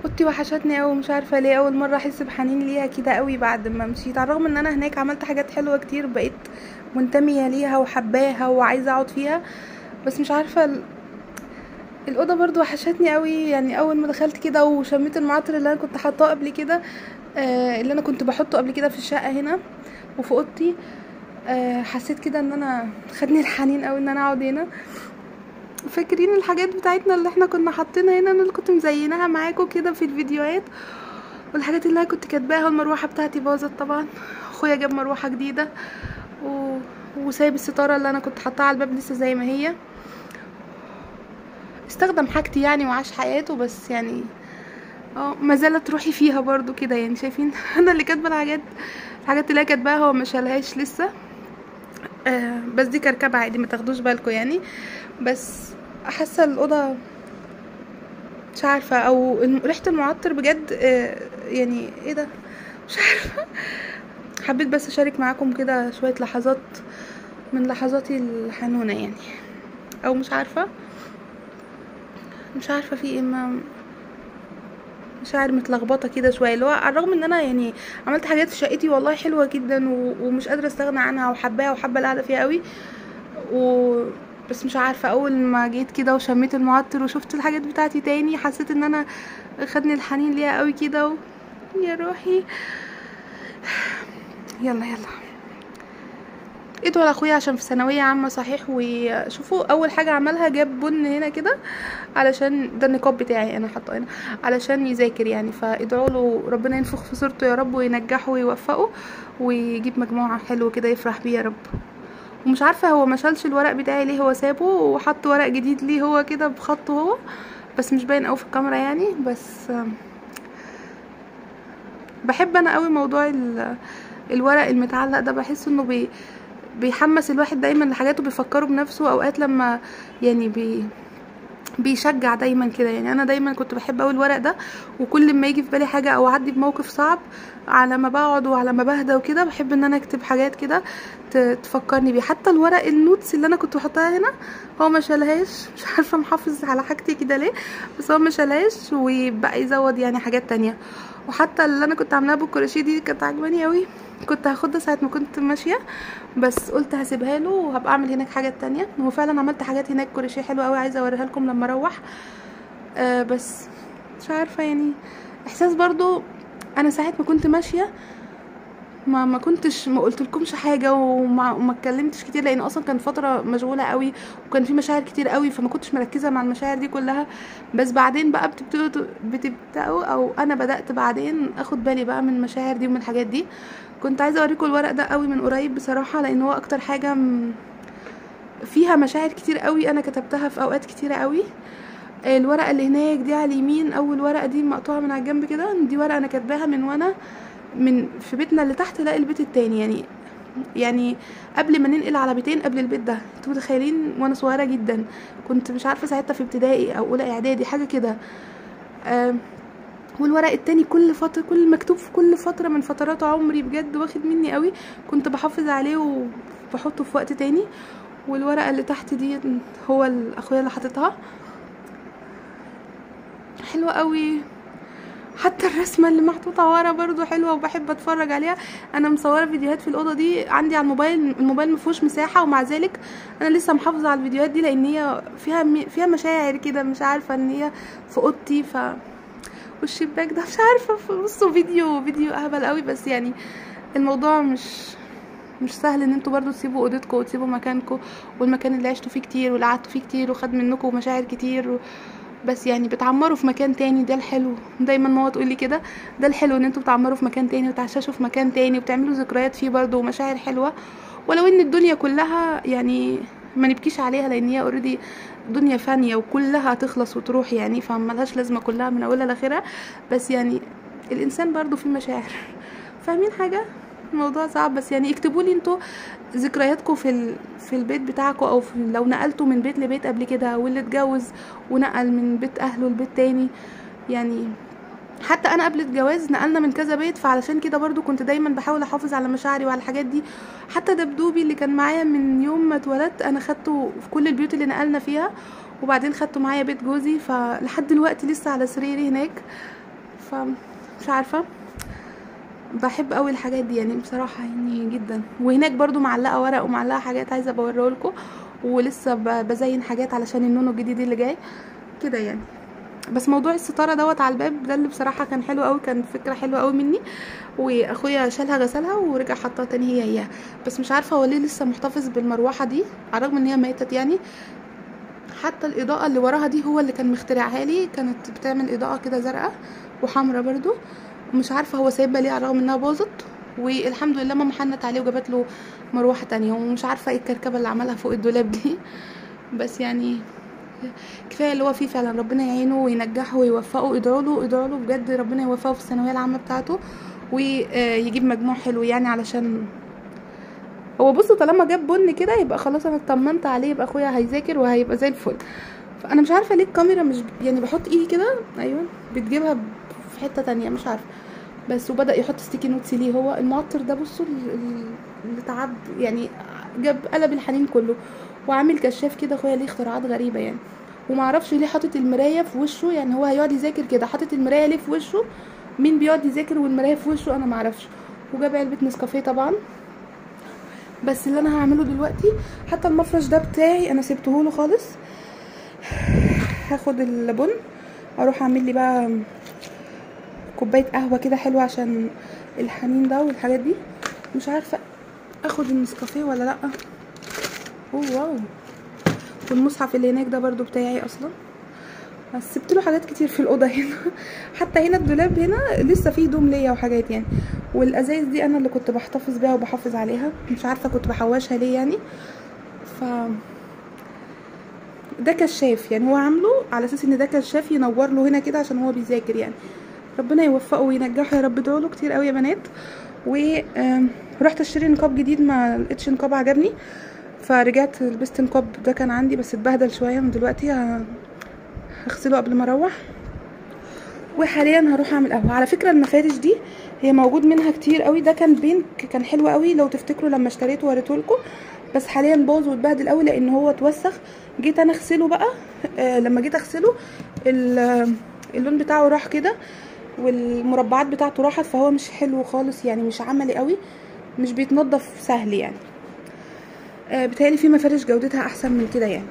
اوضتي وحشتني قوي، مش عارفه ليه اول مره احس بحنين ليها كده قوي بعد ما مشيت، على الرغم ان انا هناك عملت حاجات حلوه كتير، بقيت منتميه ليها وحباها وعايزه اقعد فيها. بس مش عارفه الاوضه برضو وحشتني قوي. يعني اول ما دخلت كده وشميت المعطر اللي انا كنت حاطاه قبل كده، اللي انا كنت بحطه قبل كده في الشقه هنا وفي اوضتي، حسيت كده ان انا خدني الحنين قوي ان انا اقعد هنا. فاكرين الحاجات بتاعتنا اللي احنا كنا حاطينها هنا، انا اللي كنت مزيناها معاكم كده في الفيديوهات، والحاجات اللي انا كنت كاتباها. والمروحه بتاعتي باظت طبعا، اخويا جاب مروحه جديده و... وسايب الستاره اللي انا كنت حاطاها على الباب لسه زي ما هي. استخدم حاجتي يعني وعاش حياته، بس يعني ما زالت روحي فيها برضو كده. يعني شايفين انا اللي كاتبه الحاجات اللي هي كاتباها، هو ما شالهاش لسه. بس دي كركبه عادي، ما تاخدوش بالكم يعني. بس حاسه الاوضه مش عارفه، او ريحه المعطر بجد. يعني ايه ده؟ مش عارفه. حبيت بس اشارك معاكم كده شويه لحظات من لحظاتي الحنونه يعني. او مش عارفه في ايه، مشاعر متلخبطه كده شويه، اللي هو على الرغم ان انا يعني عملت حاجات في شقتي والله حلوه جدا ومش قادره استغنى عنها وحباها وحابه القعده فيها قوي و بس مش عارفه، اول ما جيت كده وشميت المعطر وشفت الحاجات بتاعتي تاني، حسيت ان انا خدني الحنين ليها قوي كده يا روحي. يلا يلا، ادعوا لاخويا عشان في ثانويه عامه صحيح. وشوفوا اول حاجه عملها جاب بن هنا كده، علشان ده النقاب بتاعي انا حاطه هنا علشان يذاكر يعني. فادعوا له ربنا ينفخ في صورته يا رب، وينجحه ويوفقه ويجيب مجموعه حلو كده يفرح بيه يا رب. ومش عارفه هو ما شالش الورق بتاعي ليه، هو سابه وحط ورق جديد ليه هو كده بخطه هو، بس مش باين قوي في الكاميرا يعني. بس بحب انا قوي موضوع الورق المتعلق ده، بحس انه بيحمس الواحد دايما لحاجاته، بيفكره بنفسه اوقات لما يعني بيشجع دايما كده. يعني انا دايما كنت بحب اوي الورق ده، وكل ما يجي في بالي حاجه او اعدي بموقف صعب، على ما بقعد وعلى ما بهدى وكده، بحب ان انا اكتب حاجات كده تفكرني بيه. حتى الورق النوتس اللي انا كنت بحطها هنا هو ما شالهاش، مش عارفه محافظ على حاجتي كده ليه، بس هو ما شالهاش وبقى يزود يعني حاجات تانية. وحتى اللي انا كنت عاملاها بالكروشيه دي كانت عجباني قوي، كنت هاخدها ساعه ما كنت ماشيه، بس قلت هسيبها له وهبقى اعمل هناك حاجات تانية. وفعلا عملت حاجات هناك كروشيه حلوه قوي، عايزه اوريها لكم لما اروح. بس مش عارفه يعني، احساس برضو. انا ساعه ما كنت ماشيه ما كنتش ما قلتلكمش حاجه وما اتكلمتش كتير، لان اصلا كان فتره مشغوله قوي وكان في مشاعر كتير قوي، فما كنتش مركزه مع المشاعر دي كلها. بس بعدين بقى بتبداوا او انا بدات بعدين اخد بالي بقى من المشاعر دي ومن الحاجات دي. كنت عايزه اوريكم الورق ده قوي من قريب بصراحه، لان هو اكتر حاجه فيها مشاعر كتير قوي انا كتبتها في اوقات كتيره قوي. الورقه اللي هناك دي على اليمين، اول ورقه دي مقطوعه من على الجنب كده، دي ورقه انا كاتباها من وانا في بيتنا اللي تحت، لا البيت التاني يعني قبل ما ننقل على بيتين قبل البيت ده. انتوا متخيلين؟ وانا صغيره جدا، كنت مش عارفه ساعتها في ابتدائي او اولى اعدادي حاجه كده. والورق التاني كل فتره، كل مكتوب في كل فتره من فترات عمري، بجد واخد مني قوي، كنت بحافظ عليه وبحطه في وقت تاني. والورقه اللي تحت دي هو اخويا اللي حاططها، حلوه قوي. حتى الرسمه اللي محطوطه ورا برضو حلوه وبحب اتفرج عليها. انا مصوره فيديوهات في الاوضه دي عندي على الموبايل مفيهوش مساحه، ومع ذلك انا لسه محافظه على الفيديوهات دي، لان هي فيها مشاعر كده، مش عارفه ان هي في اوضتي. والشباك ده مش عارفه، بصوا فيديو اهبل قوي، بس يعني الموضوع مش سهل ان انتوا برضو تسيبوا اوضتكم وتسيبوا مكانكم والمكان اللي عشتوا فيه كتير واللي قعدتوا فيه كتير وخد منكم مشاعر كتير بس يعني بتعمروا في مكان تاني، ده الحلو. دايما ماما تقولي كده، ده الحلو ان انتوا بتعمروا في مكان تاني وتعششوا في مكان تاني وبتعملوا ذكريات فيه برضو ومشاعر حلوه. ولو ان الدنيا كلها يعني ما نبكيش عليها، لان هي اوريدي دنيا فانيه وكلها هتخلص وتروح يعني، فملهاش لازمه كلها من اولها لاخرها. بس يعني الانسان برضو فيه مشاعر. فاهمين حاجه؟ الموضوع صعب، بس يعني اكتبوا لي انتوا ذكرياتكم في البيت بتاعكم، او لو نقلتوا من بيت لبيت قبل كده، واللي اتجوز ونقل من بيت اهله لبيت تاني يعني. حتى انا قبل الجواز نقلنا من كذا بيت، فعلشان كده برضو كنت دايما بحاول احافظ على مشاعري وعلى الحاجات دي. حتى دبدوبي اللي كان معايا من يوم ما اتولدت انا خدته في كل البيوت اللي نقلنا فيها، وبعدين خدته معايا بيت جوزي، فلحد دلوقتي لسه على سريري هناك. مش عارفه، بحب قوي الحاجات دي يعني بصراحه يعني جدا. وهناك برضو معلقه ورق ومعلقه حاجات عايزه بوريه لكم، ولسه بزين حاجات علشان النونو الجديد اللي جاي كده يعني. بس موضوع الستاره دوت على الباب ده اللي بصراحه كان حلو قوي، كان فكره حلوه قوي مني. واخويا شالها غسلها ورجع حطها تاني هي اياها. بس مش عارفه هو ليه لسه محتفظ بالمروحه دي على الرغم ان هي ماتت يعني. حتى الاضاءه اللي وراها دي هو اللي كان مخترعها لي، كانت بتعمل اضاءه كده زرقاء وحمرا برضو. مش عارفه هو سايبها ليه على الرغم انها باظت. والحمد لله ماما حنت عليه وجابت له مروحه تانية. ومش عارفه ايه الكركبه اللي عملها فوق الدولاب دي بس يعني كفايه اللي هو فيه فعلا. ربنا يعينه وينجحه ويوفقه. ادعوا له بجد، ربنا يوفقه في الثانويه العامه بتاعته ويجيب مجموع حلو يعني. علشان هو بصوا طالما جاب بن كده يبقى خلاص انا اطمنت عليه، يبقى اخويا هيذاكر وهيبقى زي الفل. فانا مش عارفه ليه الكاميرا مش يعني بحط ايدي كده ايوه بتجيبها في حته تانية مش عارفه. بس وبدا يحط ستيكي نوتس ليه هو المعطر ده. بصوا اللي تعب يعني، جاب قلب الحنين كله. وعامل كشاف كده. اخويا ليه اختراعات غريبه يعني. ومعرفش ليه حاطط المرايه في وشه، يعني هو هيقعد يذاكر كده حاطط المرايه ليه في وشه؟ مين بيقعد يذاكر والمرايه في وشه؟ انا معرفش. وجاب علبه نسكافيه طبعا. بس اللي انا هعمله دلوقتي، حتى المفرش ده بتاعي انا سبته له خالص. هاخد البن اروح اعمل لي بقى كوبايه قهوه كده حلوه عشان الحنين ده والحاجات دي. مش عارفه اخد النسكافيه ولا لا. اوه واو. والمصحف اللي هناك ده برضو بتاعي اصلا. بس سبت له حاجات كتير في الاوضه هنا حتى هنا الدولاب هنا لسه فيه هدوم ليا وحاجات يعني. والازايز دي انا اللي كنت بحتفظ بيها وبحافظ عليها، مش عارفه كنت بحوشها ليه يعني. ف ده كشاف يعني هو عامله على اساس ان ده كشاف ينور له هنا كده عشان هو بيذاكر يعني. ربنا يوفقه وينجحه يا رب. ادعوا له كتير قوي يا بنات. ورحت اشتري نقاب جديد ما لقيتش نقاب عجبني، فرجعت لبست نقاب ده كان عندي بس اتبهدل شويه. من دلوقتي هغسله قبل ما اروح. وحاليا هروح اعمل قهوه. على فكره المفارش دي هي موجود منها كتير قوي. ده كان بينك كان حلو قوي لو تفتكروا لما اشتريته وريته لكم، بس حاليا باظ واتبهدل قوي لان هو اتوسخ. جيت انا اغسله بقى. لما جيت اغسله اللون بتاعه راح كده والمربعات بتاعته راحت، فهو مش حلو خالص يعني، مش عملي قوي، مش بيتنضف سهل يعني. بتهيألي في مفارش جودتها احسن من كده يعني.